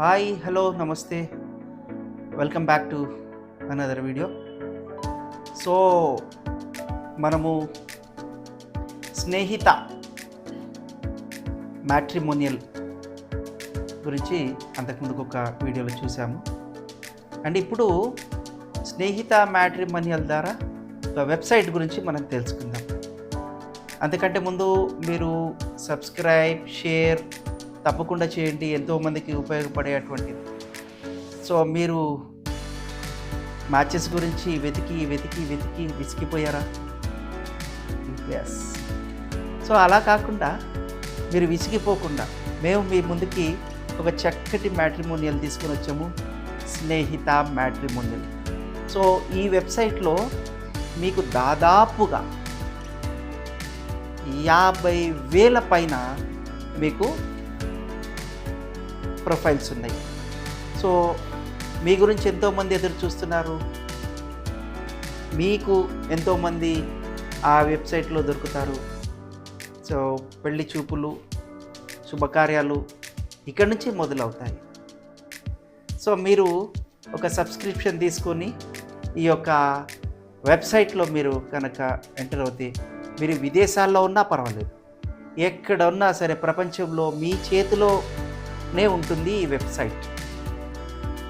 Hi, hello, నమస్తే. Welcome back to another video. So మనము Snehitha matrimonial గురించి అంతకుముందుకు ఒక వీడియోలో చూసాము. అండ్ ఇప్పుడు స్నేహిత మ్యాట్రిమోనియల్ ద్వారా ఒక వెబ్సైట్ గురించి మనం తెలుసుకుందాం. అంతకంటే ముందు మీరు సబ్స్క్రైబ్, షేర్ తప్పకుండా చేయండి, ఎంతోమందికి ఉపయోగపడేటువంటిది. సో మీరు మ్యాచెస్ గురించి వెతికి వెతికి వెతికి విసిగిపోయారా? ఎస్. సో అలా కాకుండా మీరు విసిగిపోకుండా మేము మీ ముందుకి ఒక చక్కటి మ్యాట్రిమోనియల్ తీసుకొని వచ్చాము, స్నేహిత మ్యాట్రిమోనియల్. సో ఈ వెబ్సైట్లో మీకు దాదాపుగా 50,000 పైన మీకు ప్రొఫైల్స్ ఉన్నాయి. సో మీ గురించి ఎంతోమంది ఎదురు చూస్తున్నారు. మీకు ఎంతోమంది ఆ వెబ్సైట్లో దొరుకుతారు. సో పెళ్లి చూపులు, శుభకార్యాలు ఇక్కడి నుంచి మొదలవుతాయి. సో మీరు ఒక సబ్స్క్రిప్షన్ తీసుకొని ఈ యొక్క వెబ్సైట్లో మీరు కనుక ఎంటర్ అవుతే మీరు విదేశాల్లో ఉన్నా పర్వాలేదు, ఎక్కడ ఉన్నా సరే ప్రపంచంలో మీ చేతిలోనే ఉంటుంది ఈ వెబ్సైట్.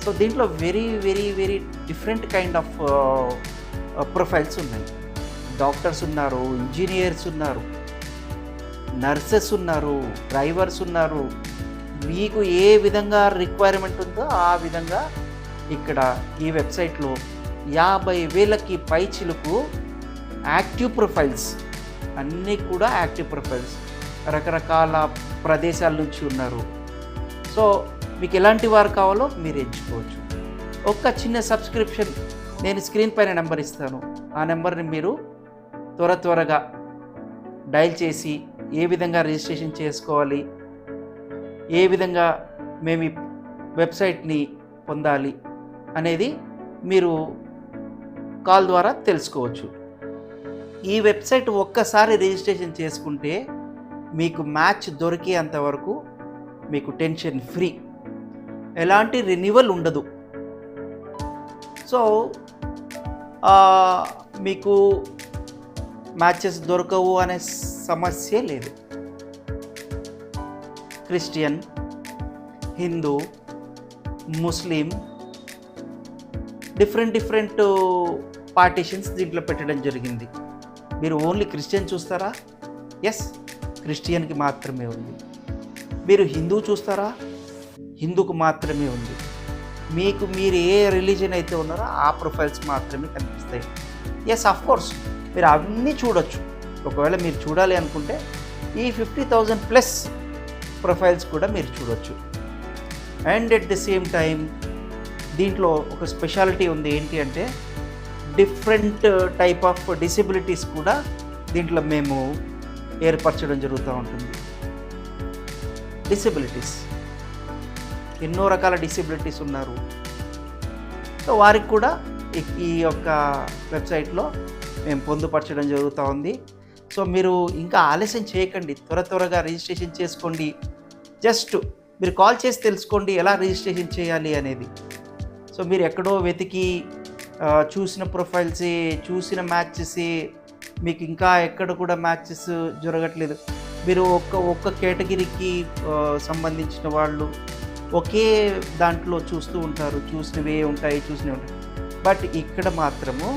సో దీంట్లో very very very different kind of profiles ఉన్నాయి. డాక్టర్స్ ఉన్నారు, ఇంజనీర్స్ ఉన్నారు, నర్సెస్ ఉన్నారు, డ్రైవర్స్ ఉన్నారు. మీకు ఏ విధంగా రిక్వైర్మెంట్ ఉందో ఆ విధంగా ఇక్కడ ఈ వెబ్సైట్లో 50,000కి పైచిలుకు యాక్టివ్ ప్రొఫైల్స్, అన్నీ కూడా యాక్టివ్ ప్రొఫైల్స్, రకరకాల ప్రదేశాల నుంచి ఉన్నారు. సో మీకు ఎలాంటి వారు కావాలో మీరు ఎంచుకోవచ్చు. ఒక చిన్న సబ్స్క్రిప్షన్, నేను స్క్రీన్ పైన నెంబర్ ఇస్తాను, ఆ నెంబర్ని మీరు త్వరగా డయల్ చేసి ఏ విధంగా రిజిస్ట్రేషన్ చేసుకోవాలి, ఏ విధంగా మేము ఈ వెబ్సైట్ని పొందాలి అనేది మీరు కాల్ ద్వారా తెలుసుకోవచ్చు. ఈ వెబ్సైట్ ఒక్కసారి రిజిస్ట్రేషన్ చేసుకుంటే మీకు మ్యాచ్ దొరికేంత వరకు మీకు టెన్షన్ ఫ్రీ, ఎలాంటి రెన్యువల్ ఉండదు. సో మీకు మ్యాచెస్ దొరకవు అనే సమస్య లేదు. క్రిస్టియన్, హిందూ, ముస్లిం, డిఫరెంట్ పార్టీషన్స్ దీంట్లో పెట్టడం జరిగింది. మీరు ఓన్లీ క్రిస్టియన్ చూస్తారా? ఎస్, క్రిస్టియన్కి మాత్రమే ఉంది. మీరు హిందూ చూస్తారా? హిందూకు మాత్రమే ఉంది. మీరు ఏ రిలీజన్ అయితే ఉన్నారో ఆ ప్రొఫైల్స్ మాత్రమే కనిపిస్తాయి. ఎస్, ఆఫ్ కోర్స్ మీరు అన్నీ చూడొచ్చు. ఒకవేళ మీరు చూడాలి అనుకుంటే ఈ 50,000+ ప్రొఫైల్స్ కూడా మీరు చూడొచ్చు. And at the same time దీంట్లో ఒక స్పెషాలిటీ ఉంది. ఏంటి అంటే డిఫరెంట్ టైప్ ఆఫ్ డిసెబిలిటీస్ కూడా దీంట్లో మేము ఏర్పరచడం జరుగుతూ ఉంటుంది. డిసెబిలిటీస్, ఎన్నో రకాల డిసెబిలిటీస్ ఉన్నారు. సో వారికి కూడా ఈ యొక్క వెబ్సైట్లో మేము పొందుపరచడం జరుగుతూ ఉంది. సో మీరు ఇంకా ఆలస్యం చేయకండి, త్వరగా రిజిస్ట్రేషన్ చేసుకోండి. జస్ట్ మీరు కాల్ చేసి తెలుసుకోండి ఎలా రిజిస్ట్రేషన్ చేయాలి అనేది. సో మీరు ఎక్కడో వెతికి చూసిన ప్రొఫైల్సే, చూసిన మ్యాచెసే, మీకు ఇంకా ఎక్కడ కూడా మ్యాచెస్ జరగట్లేదు. మీరు ఒక్క కేటగిరీకి సంబంధించిన వాళ్ళు ఒకే దాంట్లో చూస్తూ ఉంటారు, చూసినవే ఉంటాయి. బట్ ఇక్కడ మాత్రము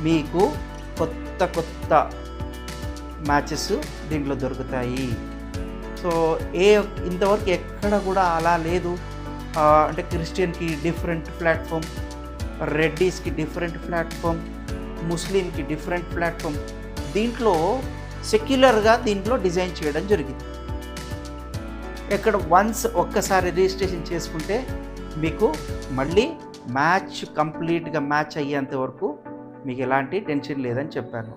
మీకు కొత్త మ్యాచెస్ దీంట్లో దొరుకుతాయి. సో ఇంతవరకు ఎక్కడ కూడా అలా లేదు. అంటే క్రిస్టియన్కి డిఫరెంట్ ప్లాట్ఫామ్, రెడ్డీస్కి డిఫరెంట్ ప్లాట్ఫామ్, ముస్లింకి డిఫరెంట్ ప్లాట్ఫామ్. దీంట్లో సెక్యులర్గా దీంట్లో డిజైన్ చేయడం జరిగింది. ఇక్కడ ఒక్కసారి రిజిస్ట్రేషన్ చేసుకుంటే మీకు మళ్ళీ కంప్లీట్గా మ్యాచ్ అయ్యేంత వరకు మీకు ఎలాంటి టెన్షన్ లేదని చెప్పాను.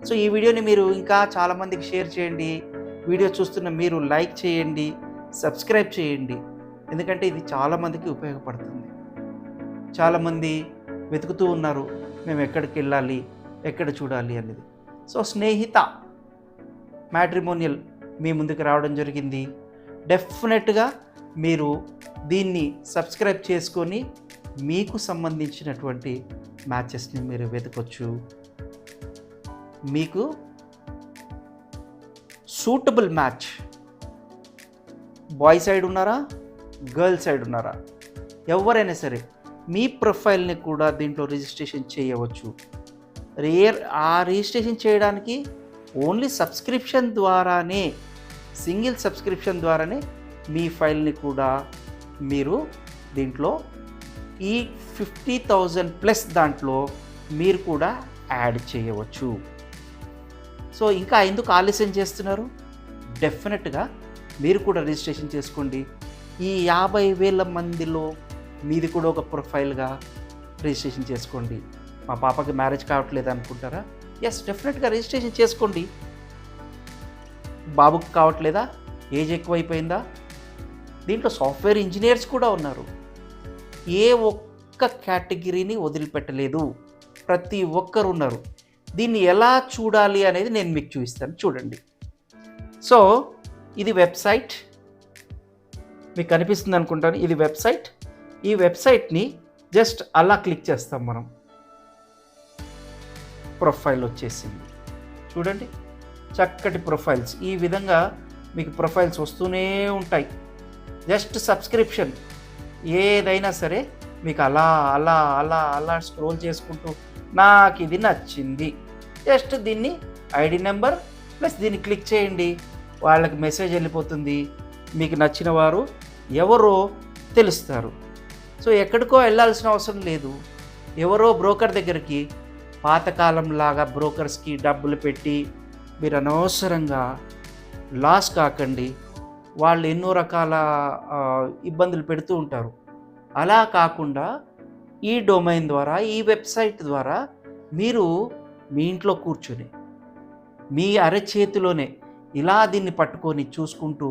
సో ఈ వీడియోని మీరు ఇంకా చాలామందికి షేర్ చేయండి. వీడియో చూస్తున్న మీరు లైక్ చేయండి, సబ్స్క్రైబ్ చేయండి. ఎందుకంటే ఇది చాలామందికి ఉపయోగపడుతుంది. చాలామంది వెతుకుతూ ఉన్నారు మేము ఎక్కడికి వెళ్ళాలి, ఎక్కడ చూడాలి అనేది. సో స్నేహిత మ్యాట్రిమోనియల్ మీ ముందుకు రావడం జరిగింది. డెఫినెట్గా మీరు దీన్ని సబ్స్క్రైబ్ చేసుకొని మీకు సంబంధించినటువంటి మ్యాచెస్ని మీరు వెతకొచ్చు. మీకు సూటబుల్ మ్యాచ్, బాయ్ సైడ్ ఉన్నారా, గర్ల్ సైడ్ ఉన్నారా, ఎవరైనా సరే మీ ప్రొఫైల్ని కూడా దీంట్లో రిజిస్ట్రేషన్ చేయవచ్చు. ఆ రిజిస్ట్రేషన్ చేయడానికి ఓన్లీ సబ్స్క్రిప్షన్ ద్వారానే, సింగిల్ సబ్స్క్రిప్షన్ ద్వారానే మీ ఫైల్ని కూడా మీరు దీంట్లో ఈ 50,000+ దాంట్లో మీరు కూడా యాడ్ చేయవచ్చు. సో ఇంకా ఎందుకు ఆలస్యం చేస్తున్నారు? డెఫినెట్గా మీరు కూడా రిజిస్ట్రేషన్ చేసుకోండి. ఈ 50,000 మందిలో మీది కూడా ఒక ప్రొఫైల్గా రిజిస్ట్రేషన్ చేసుకోండి. మా పాపకి మ్యారేజ్ కావట్లేదు అనుకుంటారా? ఎస్, డెఫినెట్గా రిజిస్ట్రేషన్ చేసుకోండి. బాబుకి కావట్లేదా? ఏజ్ ఎక్కువైపోయిందా? దీంట్లో సాఫ్ట్వేర్ ఇంజనీర్స్ కూడా ఉన్నారు. ఏ ఒక్క కేటగిరీని వదిలిపెట్టలేదు, ప్రతి ఒక్కరు ఉన్నారు. దీన్ని ఎలా చూడాలి అనేది నేను మీకు చూపిస్తాను, చూడండి. సో ఇది వెబ్సైట్, మీకు కనిపిస్తుంది అనుకుంటాను. ఇది వెబ్సైట్. ఈ వెబ్సైట్ని జస్ట్ అలా క్లిక్ చేస్తాం మనం. ప్రొఫైల్ వచ్చేసింది చూడండి, చక్కటి ప్రొఫైల్స్. ఈ విధంగా మీకు ప్రొఫైల్స్ వస్తూనే ఉంటాయి. జస్ట్ సబ్స్క్రిప్షన్ ఏదైనా సరే మీకు అలా అలా అలా అలా స్క్రోల్ చేసుకుంటూ నాకు ఇది నచ్చింది, జస్ట్ దీన్ని ఐడి నెంబర్ ప్లస్ దీన్ని క్లిక్ చేయండి, వాళ్ళకి మెసేజ్ వెళ్ళిపోతుంది. మీకు నచ్చిన వారు ఎవరో తెలుస్తారు. సో ఎక్కడికో వెళ్ళాల్సిన అవసరం లేదు. ఎవరో బ్రోకర్ దగ్గరికి, పాతకాలంలాగా బ్రోకర్స్కి డబ్బులు పెట్టి మీరు అనవసరంగా లాస్ కాకండి. వాళ్ళు ఎన్నో రకాల ఇబ్బందులు పెడుతూ ఉంటారు. అలా కాకుండా ఈ డొమైన్ ద్వారా, ఈ వెబ్సైట్ ద్వారా మీరు మీ ఇంట్లో కూర్చొని మీ అరచేతిలోనే ఇలా దీన్ని పట్టుకొని చూసుకుంటూ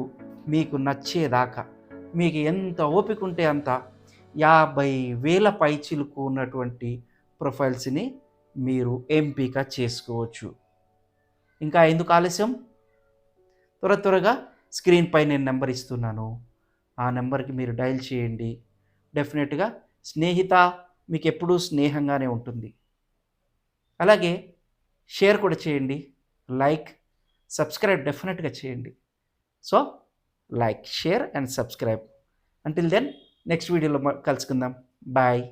మీకు నచ్చేదాకా, మీకు ఎంత ఓపిక ఉంటే అంత 50,000 పైచిలుకు ఉన్నటువంటి ప్రొఫైల్స్ని మీరు ఎంపిక చేసుకోవచ్చు. ఇంకా ఎందుకు ఆలస్యం? త్వరగా స్క్రీన్ పై నేను నెంబర్ ఇస్తున్నాను, ఆ నెంబర్కి మీరు డయల్ చేయండి. డెఫినెట్గా స్నేహిత మీకు ఎప్పుడూ స్నేహంగానే ఉంటుంది. అలాగే షేర్ కూడా చేయండి, లైక్, సబ్స్క్రైబ్ డెఫినెట్గా చేయండి. So like, share and subscribe. Until then next వీడియోలో కలుసుకుందాం. బాయ్.